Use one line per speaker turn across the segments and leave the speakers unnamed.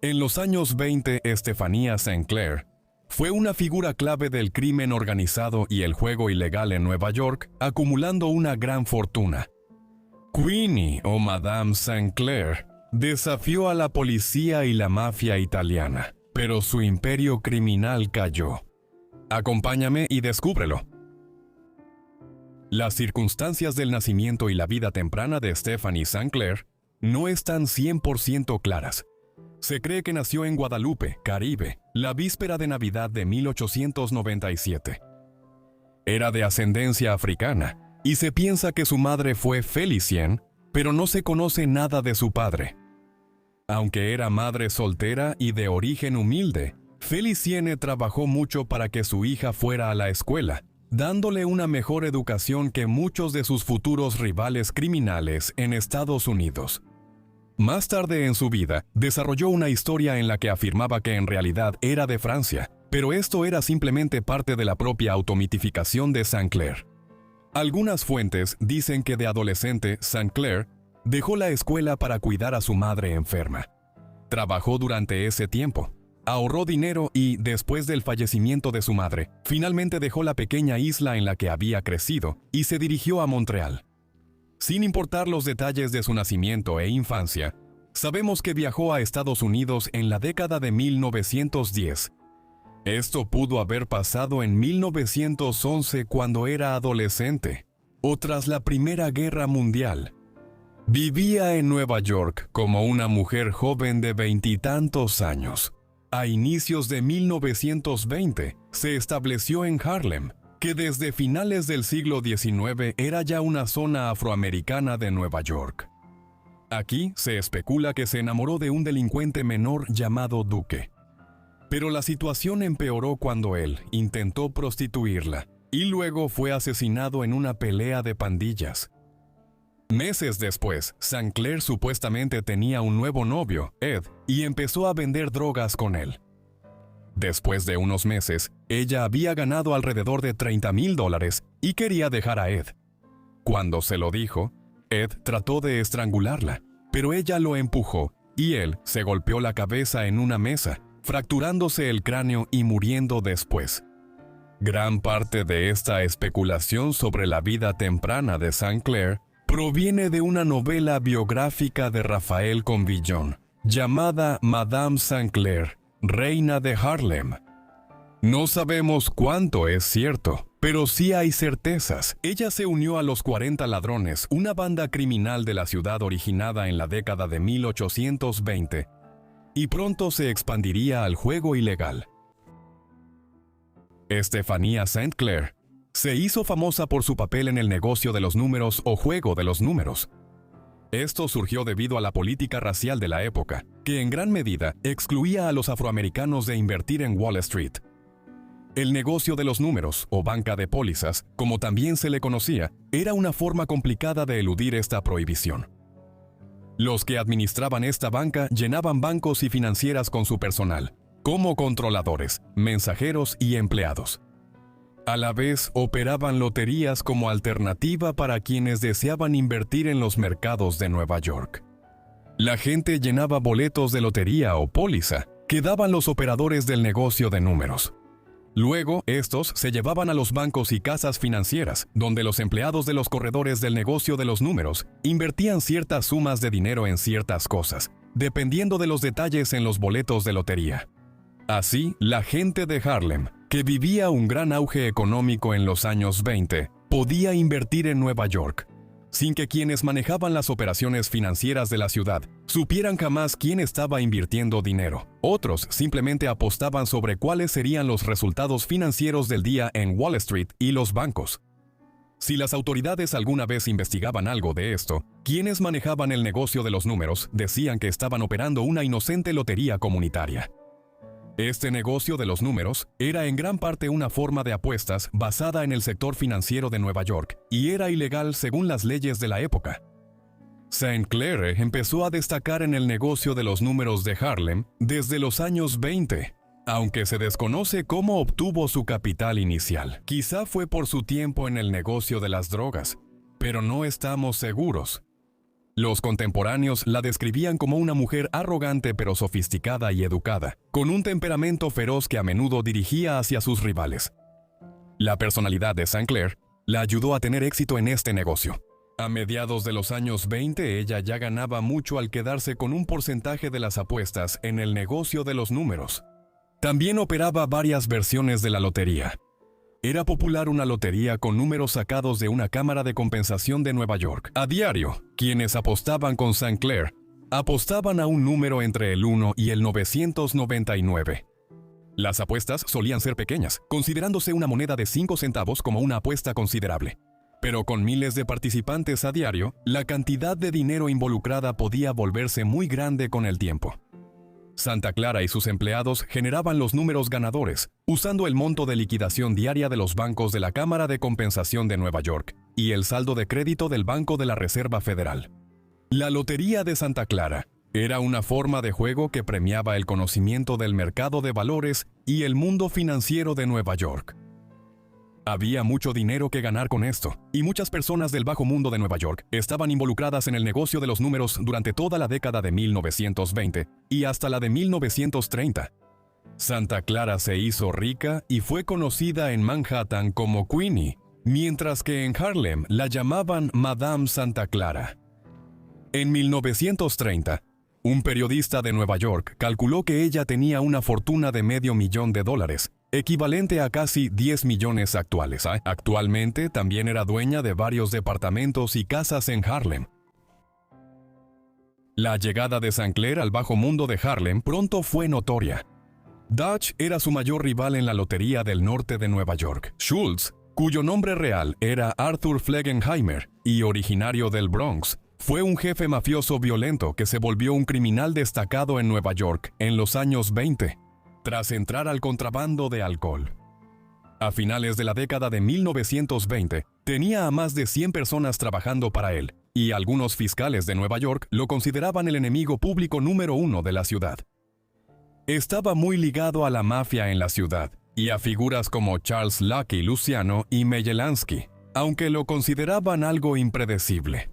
En los años 20, Stephanie St. Clair fue una figura clave del crimen organizado y el juego ilegal en Nueva York, acumulando una gran fortuna. Queenie o Madame St. Clair desafió a la policía y la mafia italiana, pero su imperio criminal cayó. Acompáñame y descúbrelo. Las circunstancias del nacimiento y la vida temprana de Stephanie St. Clair no están 100% claras. Se cree que nació en Guadalupe, Caribe, la víspera de Navidad de 1897. Era de ascendencia africana y se piensa que su madre fue Felicien, pero no se conoce nada de su padre. Aunque era madre soltera y de origen humilde, Felicienne trabajó mucho para que su hija fuera a la escuela, dándole una mejor educación que muchos de sus futuros rivales criminales en Estados Unidos. Más tarde en su vida, desarrolló una historia en la que afirmaba que en realidad era de Francia, pero esto era simplemente parte de la propia automitificación de St. Clair. Algunas fuentes dicen que de adolescente, St. Clair dejó la escuela para cuidar a su madre enferma. Trabajó durante ese tiempo, ahorró dinero y, después del fallecimiento de su madre, finalmente dejó la pequeña isla en la que había crecido y se dirigió a Montreal. Sin importar los detalles de su nacimiento e infancia, sabemos que viajó a Estados Unidos en la década de 1910. Esto pudo haber pasado en 1911 cuando era adolescente, o tras la Primera Guerra Mundial. Vivía en Nueva York como una mujer joven de veintitantos años. A inicios de 1920 se estableció en Harlem, que desde finales del siglo XIX era ya una zona afroamericana de Nueva York. Aquí se especula que se enamoró de un delincuente menor llamado Duque. Pero la situación empeoró cuando él intentó prostituirla y luego fue asesinado en una pelea de pandillas. Meses después, St. Clair supuestamente tenía un nuevo novio, Ed, y empezó a vender drogas con él. Después de unos meses, ella había ganado alrededor de $30,000 y quería dejar a Ed. Cuando se lo dijo, Ed trató de estrangularla, pero ella lo empujó y él se golpeó la cabeza en una mesa, fracturándose el cráneo y muriendo después. Gran parte de esta especulación sobre la vida temprana de St. Clair proviene de una novela biográfica de Raphael Convillon, llamada Madame St. Clair, Reina de Harlem. No sabemos cuánto es cierto, pero sí hay certezas. Ella se unió a los 40 Ladrones, una banda criminal de la ciudad originada en la década de 1820, y pronto se expandiría al juego ilegal. Stephanie St. Clair se hizo famosa por su papel en el negocio de los números o juego de los números. Esto surgió debido a la política racial de la época, que en gran medida excluía a los afroamericanos de invertir en Wall Street. El negocio de los números, o banca de pólizas, como también se le conocía, era una forma complicada de eludir esta prohibición. Los que administraban esta banca llenaban bancos y financieras con su personal, como controladores, mensajeros y empleados. A la vez, operaban loterías como alternativa para quienes deseaban invertir en los mercados de Nueva York. La gente llenaba boletos de lotería o póliza que daban los operadores del negocio de números. Luego, estos se llevaban a los bancos y casas financieras, donde los empleados de los corredores del negocio de los números invertían ciertas sumas de dinero en ciertas cosas, dependiendo de los detalles en los boletos de lotería. Así, la gente de Harlem, que vivía un gran auge económico en los años 20, podía invertir en Nueva York, sin que quienes manejaban las operaciones financieras de la ciudad supieran jamás quién estaba invirtiendo dinero. Otros simplemente apostaban sobre cuáles serían los resultados financieros del día en Wall Street y los bancos. Si las autoridades alguna vez investigaban algo de esto, quienes manejaban el negocio de los números decían que estaban operando una inocente lotería comunitaria. Este negocio de los números era en gran parte una forma de apuestas basada en el sector financiero de Nueva York y era ilegal según las leyes de la época. St. Clair empezó a destacar en el negocio de los números de Harlem desde los años 20, aunque se desconoce cómo obtuvo su capital inicial. Quizá fue por su tiempo en el negocio de las drogas, pero no estamos seguros. Los contemporáneos la describían como una mujer arrogante pero sofisticada y educada, con un temperamento feroz que a menudo dirigía hacia sus rivales. La personalidad de Sinclair la ayudó a tener éxito en este negocio. A mediados de los años 20, ella ya ganaba mucho al quedarse con un porcentaje de las apuestas en el negocio de los números. También operaba varias versiones de la lotería. Era popular una lotería con números sacados de una cámara de compensación de Nueva York. A diario, quienes apostaban con Sinclair apostaban a un número entre el 1 y el 999. Las apuestas solían ser pequeñas, considerándose una moneda de 5 centavos como una apuesta considerable. Pero con miles de participantes a diario, la cantidad de dinero involucrada podía volverse muy grande con el tiempo. Santa Clara y sus empleados generaban los números ganadores, usando el monto de liquidación diaria de los bancos de la Cámara de Compensación de Nueva York y el saldo de crédito del Banco de la Reserva Federal. La Lotería de Santa Clara era una forma de juego que premiaba el conocimiento del mercado de valores y el mundo financiero de Nueva York. Había mucho dinero que ganar con esto, y muchas personas del bajo mundo de Nueva York estaban involucradas en el negocio de los números durante toda la década de 1920 y hasta la de 1930. Santa Clara se hizo rica y fue conocida en Manhattan como Queenie, mientras que en Harlem la llamaban Madame Santa Clara. En 1930, un periodista de Nueva York calculó que ella tenía una fortuna de $500,000, equivalente a casi 10 millones actuales. Actualmente también era dueña de varios departamentos y casas en Harlem. La llegada de Sinclair al bajo mundo de Harlem pronto fue notoria. Dutch era su mayor rival en la lotería del norte de Nueva York. Schultz, cuyo nombre real era Arthur Flegenheimer y originario del Bronx, fue un jefe mafioso violento que se volvió un criminal destacado en Nueva York en los años 20. Tras entrar al contrabando de alcohol. A finales de la década de 1920, tenía a más de 100 personas trabajando para él, y algunos fiscales de Nueva York lo consideraban el enemigo público número 1 de la ciudad. Estaba muy ligado a la mafia en la ciudad, y a figuras como Charles Lucky Luciano y Mejelansky, aunque lo consideraban algo impredecible.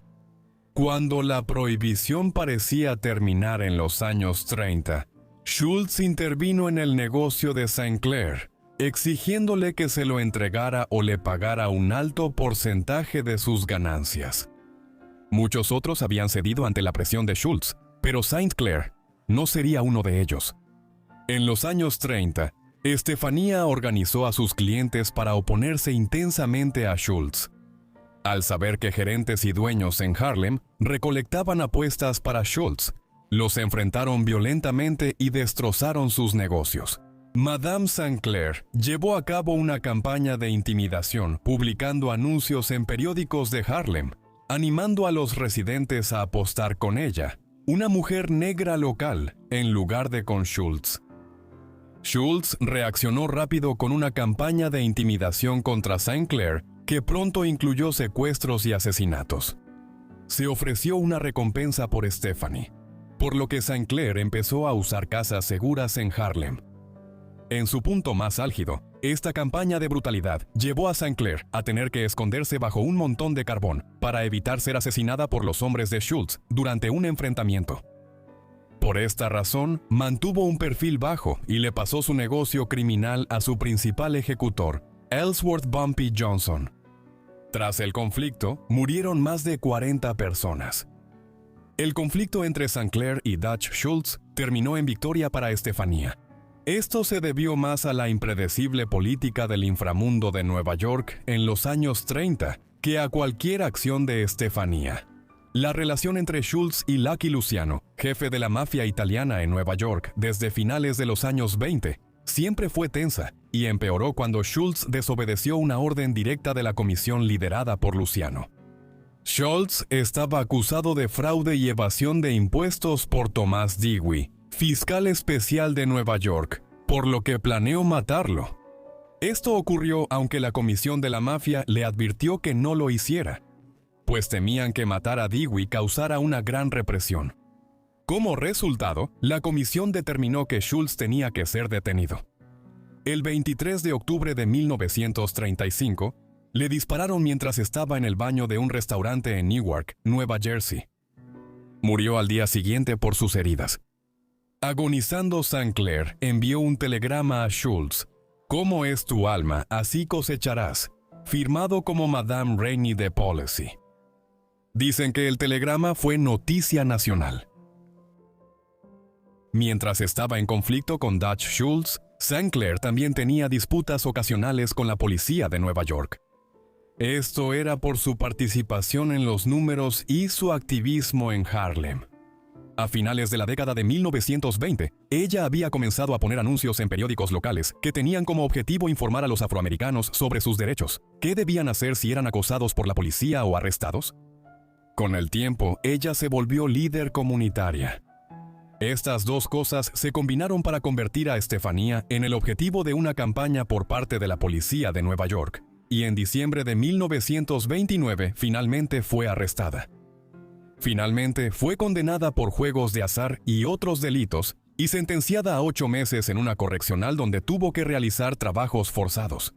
Cuando la prohibición parecía terminar en los años 30, Schultz intervino en el negocio de Sinclair, exigiéndole que se lo entregara o le pagara un alto porcentaje de sus ganancias. Muchos otros habían cedido ante la presión de Schultz, pero Sinclair no sería uno de ellos. En los años 30, Estefanía organizó a sus clientes para oponerse intensamente a Schultz. Al saber que gerentes y dueños en Harlem recolectaban apuestas para Schultz, los enfrentaron violentamente y destrozaron sus negocios. Madame Sinclair llevó a cabo una campaña de intimidación, publicando anuncios en periódicos de Harlem, animando a los residentes a apostar con ella, una mujer negra local, en lugar de con Schultz. Schultz reaccionó rápido con una campaña de intimidación contra Sinclair que pronto incluyó secuestros y asesinatos. Se ofreció una recompensa por Stephanie, por lo que Sinclair empezó a usar casas seguras en Harlem. En su punto más álgido, esta campaña de brutalidad llevó a Sinclair a tener que esconderse bajo un montón de carbón para evitar ser asesinada por los hombres de Schultz durante un enfrentamiento. Por esta razón, mantuvo un perfil bajo y le pasó su negocio criminal a su principal ejecutor, Ellsworth Bumpy Johnson. Tras el conflicto, murieron más de 40 personas. El conflicto entre Sinclair y Dutch Schultz terminó en victoria para Estefanía. Esto se debió más a la impredecible política del inframundo de Nueva York en los años 30 que a cualquier acción de Estefanía. La relación entre Schultz y Lucky Luciano, jefe de la mafia italiana en Nueva York desde finales de los años 20, siempre fue tensa y empeoró cuando Schultz desobedeció una orden directa de la comisión liderada por Luciano. Schultz estaba acusado de fraude y evasión de impuestos por Thomas Dewey, fiscal especial de Nueva York, por lo que planeó matarlo. Esto ocurrió aunque la comisión de la mafia le advirtió que no lo hiciera, pues temían que matar a Dewey causara una gran represión. Como resultado, la comisión determinó que Schultz tenía que ser detenido. El 23 de octubre de 1935, le dispararon mientras estaba en el baño de un restaurante en Newark, Nueva Jersey. Murió al día siguiente por sus heridas. Agonizando, Sinclair envió un telegrama a Schultz. «Como es tu alma, así cosecharás», firmado como Madame Rainey de Policy. Dicen que el telegrama fue noticia nacional. Mientras estaba en conflicto con Dutch Schultz, Sinclair también tenía disputas ocasionales con la policía de Nueva York. Esto era por su participación en los números y su activismo en Harlem. A finales de la década de 1920, ella había comenzado a poner anuncios en periódicos locales que tenían como objetivo informar a los afroamericanos sobre sus derechos. ¿Qué debían hacer si eran acosados por la policía o arrestados? Con el tiempo, ella se volvió líder comunitaria. Estas dos cosas se combinaron para convertir a Estefanía en el objetivo de una campaña por parte de la policía de Nueva York, y en diciembre de 1929 finalmente fue arrestada. Finalmente fue condenada por juegos de azar y otros delitos y sentenciada a 8 meses en una correccional donde tuvo que realizar trabajos forzados.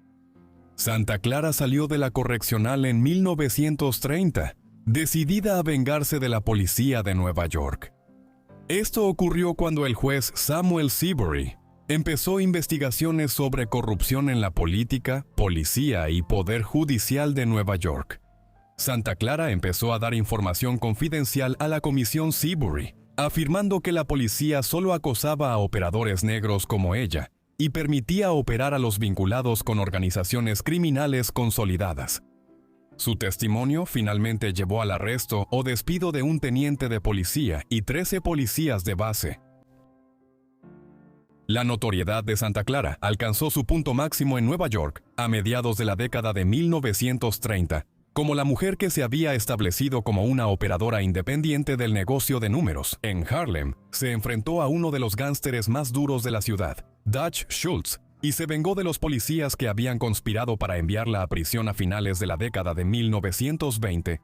Santa Clara salió de la correccional en 1930, decidida a vengarse de la policía de Nueva York. Esto ocurrió cuando el juez Samuel Seabury empezó investigaciones sobre corrupción en la política, policía y poder judicial de Nueva York. Santa Clara empezó a dar información confidencial a la Comisión Seabury, afirmando que la policía solo acosaba a operadores negros como ella y permitía operar a los vinculados con organizaciones criminales consolidadas. Su testimonio finalmente llevó al arresto o despido de un teniente de policía y 13 policías de base. La notoriedad de Santa Clara alcanzó su punto máximo en Nueva York a mediados de la década de 1930, como la mujer que se había establecido como una operadora independiente del negocio de números. En Harlem, se enfrentó a uno de los gánsteres más duros de la ciudad, Dutch Schultz, y se vengó de los policías que habían conspirado para enviarla a prisión a finales de la década de 1920.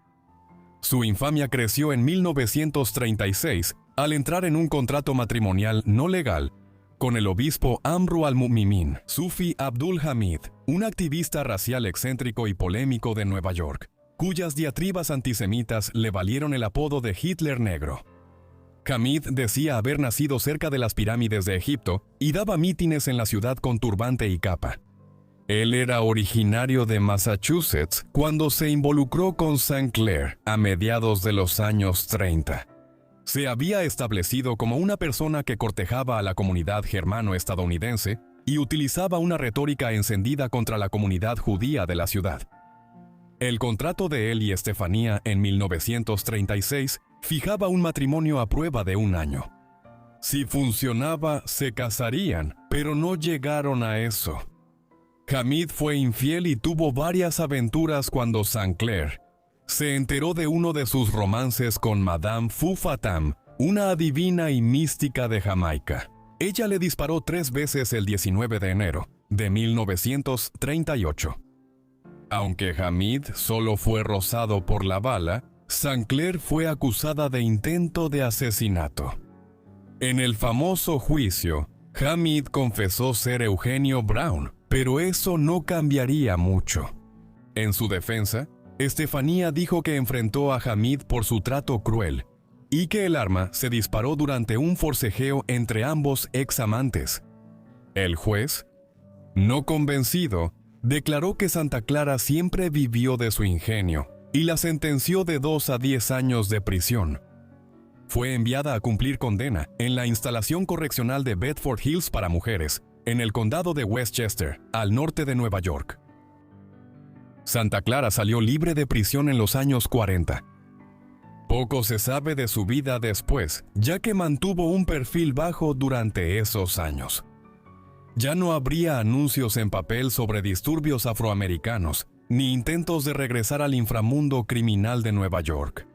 Su infamia creció en 1936 al entrar en un contrato matrimonial no legal con el obispo Amru al-Mu'minin, Sufi Abdul Hamid, un activista racial excéntrico y polémico de Nueva York, cuyas diatribas antisemitas le valieron el apodo de Hitler Negro. Hamid decía haber nacido cerca de las pirámides de Egipto y daba mítines en la ciudad con turbante y capa. Él era originario de Massachusetts cuando se involucró con Sinclair a mediados de los años 30. Se había establecido como una persona que cortejaba a la comunidad germano-estadounidense y utilizaba una retórica encendida contra la comunidad judía de la ciudad. El contrato de él y Estefanía en 1936 fijaba un matrimonio a prueba de 1 año. Si funcionaba, se casarían, pero no llegaron a eso. Hamid fue infiel y tuvo varias aventuras cuando Sinclair se enteró de uno de sus romances con Madame Fu Fatam, una adivina y mística de Jamaica. Ella le disparó 3 veces el 19 de enero de 1938. Aunque Hamid solo fue rozado por la bala, Sinclair fue acusada de intento de asesinato. En el famoso juicio, Hamid confesó ser Eugenio Brown, pero eso no cambiaría mucho. En su defensa, Estefanía dijo que enfrentó a Hamid por su trato cruel y que el arma se disparó durante un forcejeo entre ambos ex-amantes. El juez, no convencido, declaró que Santa Clara siempre vivió de su ingenio y la sentenció de 2 a 10 años de prisión. Fue enviada a cumplir condena en la instalación correccional de Bedford Hills para mujeres, en el condado de Westchester, al norte de Nueva York. Santa Clara salió libre de prisión en los años 40. Poco se sabe de su vida después, ya que mantuvo un perfil bajo durante esos años. Ya no habría anuncios en papel sobre disturbios afroamericanos, ni intentos de regresar al inframundo criminal de Nueva York.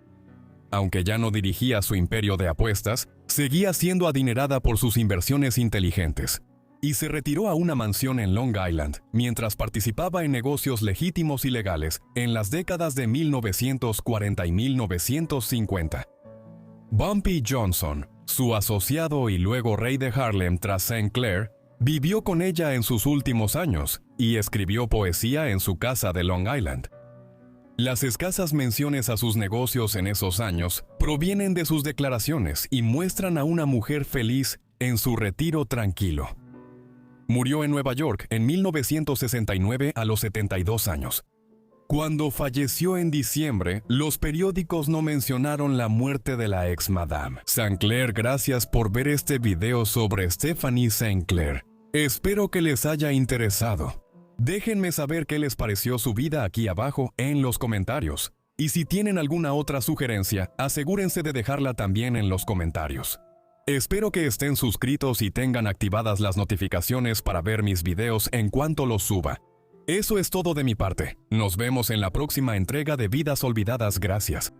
Aunque ya no dirigía su imperio de apuestas, seguía siendo adinerada por sus inversiones inteligentes, y se retiró a una mansión en Long Island, mientras participaba en negocios legítimos y legales en las décadas de 1940 y 1950. Bumpy Johnson, su asociado y luego rey de Harlem tras Sinclair, vivió con ella en sus últimos años y escribió poesía en su casa de Long Island. Las escasas menciones a sus negocios en esos años provienen de sus declaraciones y muestran a una mujer feliz en su retiro tranquilo. Murió en Nueva York en 1969 a los 72 años. Cuando falleció en diciembre, los periódicos no mencionaron la muerte de la ex Madame Sinclair. Gracias por ver este video sobre Stephanie Sinclair. Espero que les haya interesado. Déjenme saber qué les pareció su vida aquí abajo en los comentarios. Y si tienen alguna otra sugerencia, asegúrense de dejarla también en los comentarios. Espero que estén suscritos y tengan activadas las notificaciones para ver mis videos en cuanto los suba. Eso es todo de mi parte. Nos vemos en la próxima entrega de Vidas Olvidadas. Gracias.